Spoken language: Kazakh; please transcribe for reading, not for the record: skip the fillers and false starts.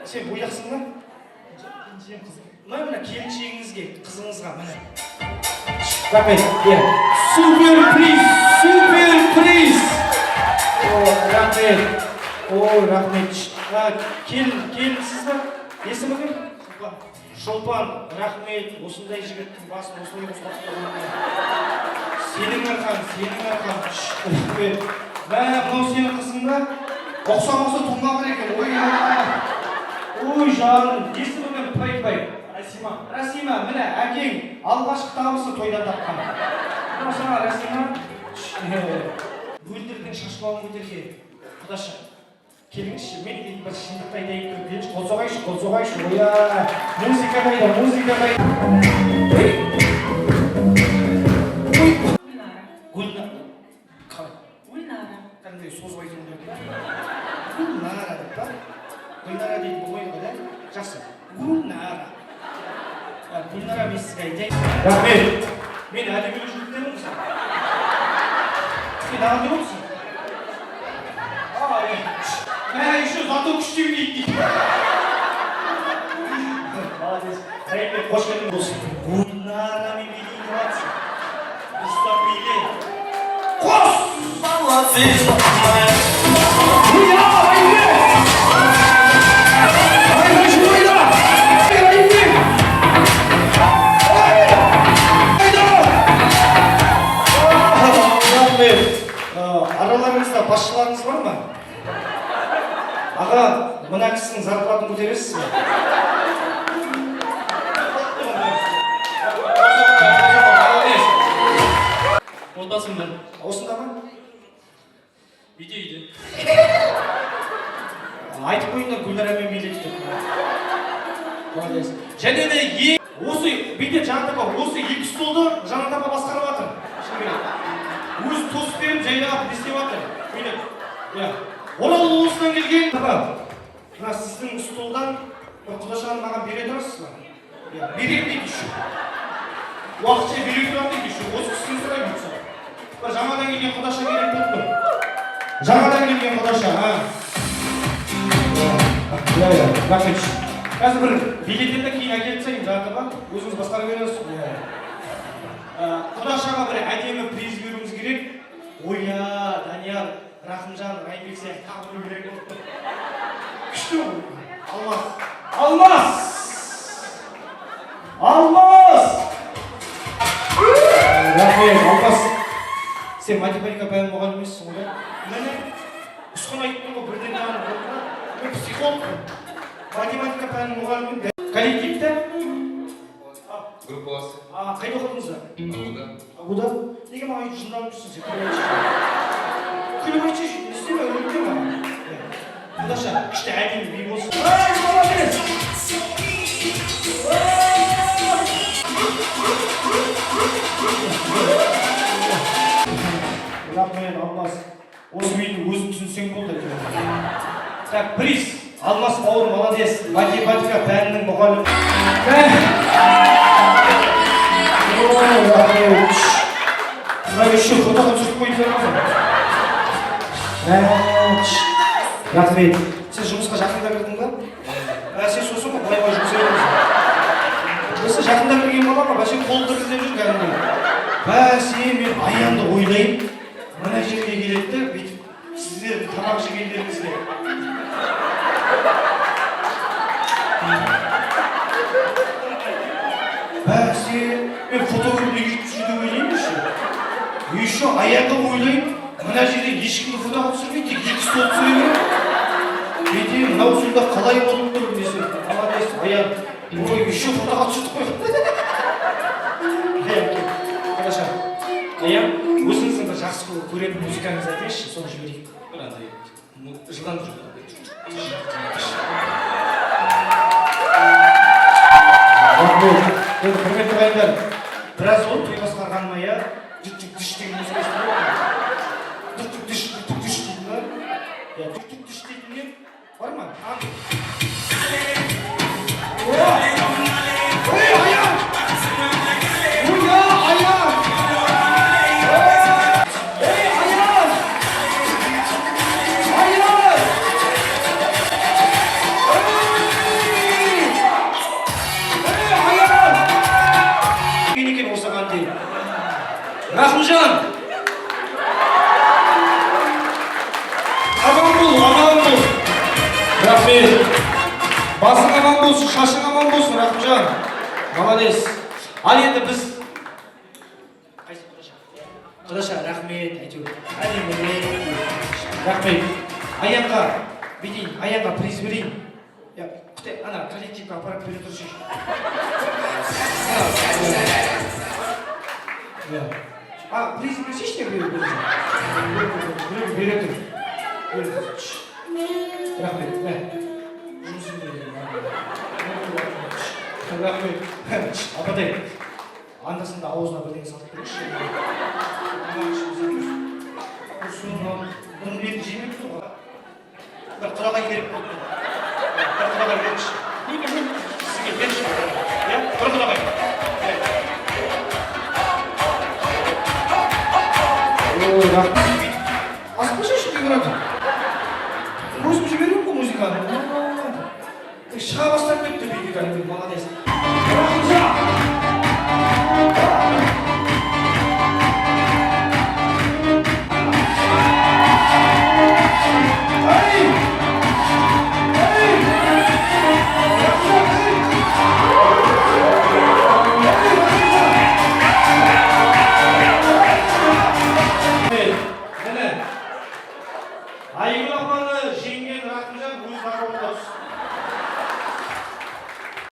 Сен бойдақсың ба? Мына келіншегіңізге, қызыңызға міне. Рахмет. Супер приз! Рахмет. Рахмет. Келінсіз ба? Есімі кім? Шолпан. Рахмет. Осындай жігіттің басын осылай қосқатты. Сенің арқан. Рахмет. Мынау сенің қызың ба? Оқса тұлмағыр екен. Ой жаным. Есімі кім? Пай. Расима, міне әкең алғашқы табысы тойда тапқан. Мына саған Расима. Бөлдірдің шашбауын көтерге. Құдашы, келіңізші, мен бір шындықты айтайын келіңізші. Қол соғайшы. Музыка қайда. Гүлнара. Қалай? Гүлнара. Қандай созып айтуын деп. Гүлнара деп па? Гүлнара дейді болмайды ғой, да? Жақсы. Гүлнара мен сізге айтайын. Рахмет. Мен әдемі жүргіздемін сен. Сен ағын деп отырсың? Еще зато күштеу дейді. Молодец. Райымбек, қош келдің болсын. Гүлнара мен билейін деп жатсың. Ұстап биле. Қос! Араларыңызда басшыларыңыз бар ма? Аға, мына кісінің зарплатын көтересіз бе? Отбасымда. Осында ма? Үйде. Айтып қойыңдар Гүлнарамен билейді деп. Молодец. Және де осы бүйте Жанатапа, осы екі столды Жанатапа басқарып жатыр. Өз тосып беріп, жайлап істеп жатыр. Орал облысынан келген. Мына сіздің столдан бір құдашаны маған бере тұрасыз ба? Берем дейді үші. Уақытша бере тұрам дейді үші. Осы кісіні сұрай бұтса. Бір жаңадан келген құдаша керек болды. Жаңадан келген құдаша. Рахмет. Қазір бір билеттерді кейін әкеліп тастайын, Жанатапа. Өзіңіз басқара бересіз. Құдашаға бір әдемі приз беруіміз керек. Ойя, Данияр, Рахымжан, Райымбек сияқты тағы бір керек болды. Күшті ғой. Алмас! Рахмет, Алмас. Сен математика пәні мұғалім емессің ғой? Міне, ұсқан айттың ғой, бірден дағаны болды. Мен психологпын. Математика пәні мұғалімін. Коллективті? Группаласы. Қайда оқыдыңыздар? Агуда? Неге маған жынданып тұрсың сен? Күліп айтшы, істеме, өлімде ма? Құдаша, күшті әдемі би болсын. Молодец! Рахмет, Алмас. Осы биді өзің түсінсең болды. Так, приз. Алмас бауыр, молодец. Математика пәнінің мұғалімі. Мына еще фотоға түсіп қойып беріңіз. Рахмет. Сен жұмысқа жақында кірдің ба? Сен сосын ба? Былай жұмыс етеміз. Осы жақында кірген бала ма? Сен қол дірілдеп жүр кәдімгі. Сен мен аянды ойлайын. Мына жерге келеді, бүйтіп сіздер тамақ жегендеріңізге. Мен фотокөрді үйді ойлаймыншы. Еще аяғы ойлайын, мына жерде ешкімді фотоға түсірмейді, тек екі стол түсіре. Бете, мынау сонда қалай болып тұр десем. Молодец, аяқ. Ой, еще фотоға түсірдік қой. Аяқ, қараша. Аяқ, өзіңіздің бір жақсы көретін музыкаңызды айтайыншы, соны жіберейік. Бір андай жылдан жүр. Құрметті ағайындар, біраз ол той басқарғаныма я дүк-дүк-дүш деген музыка естіп отырмын. Дүк-дүк-дүш дейді ме? Дүк-дүк-дүш дейтін не? Бар ма? Ой, аяқ! Рахымжан! Аман бол. Рахмет. Басың аман болсын, шашың аман болсын, Рахымжан. Молодец. Ал енді біз... Құдаша, рахмет, әйтеуір. Рахмет. Аянға, бейдейін, Аянға приз берейін. Күте, ана, коллективға апарып бере тұршы. Приз берсеште бере тұр. Рахмет, жұмысын берейін. Рахмет. Апатай, андасында ауызына бірдеңе салып берейікші. Бұның бетін жемек тұр ғой. Бір құлағай керек болды. Бір құлағай берікші. Сізге берікші. Бір құлағай. Ой, рахмет. Аспашы ішінде көреді. Өзім жіберем ғой музыканы. Шыға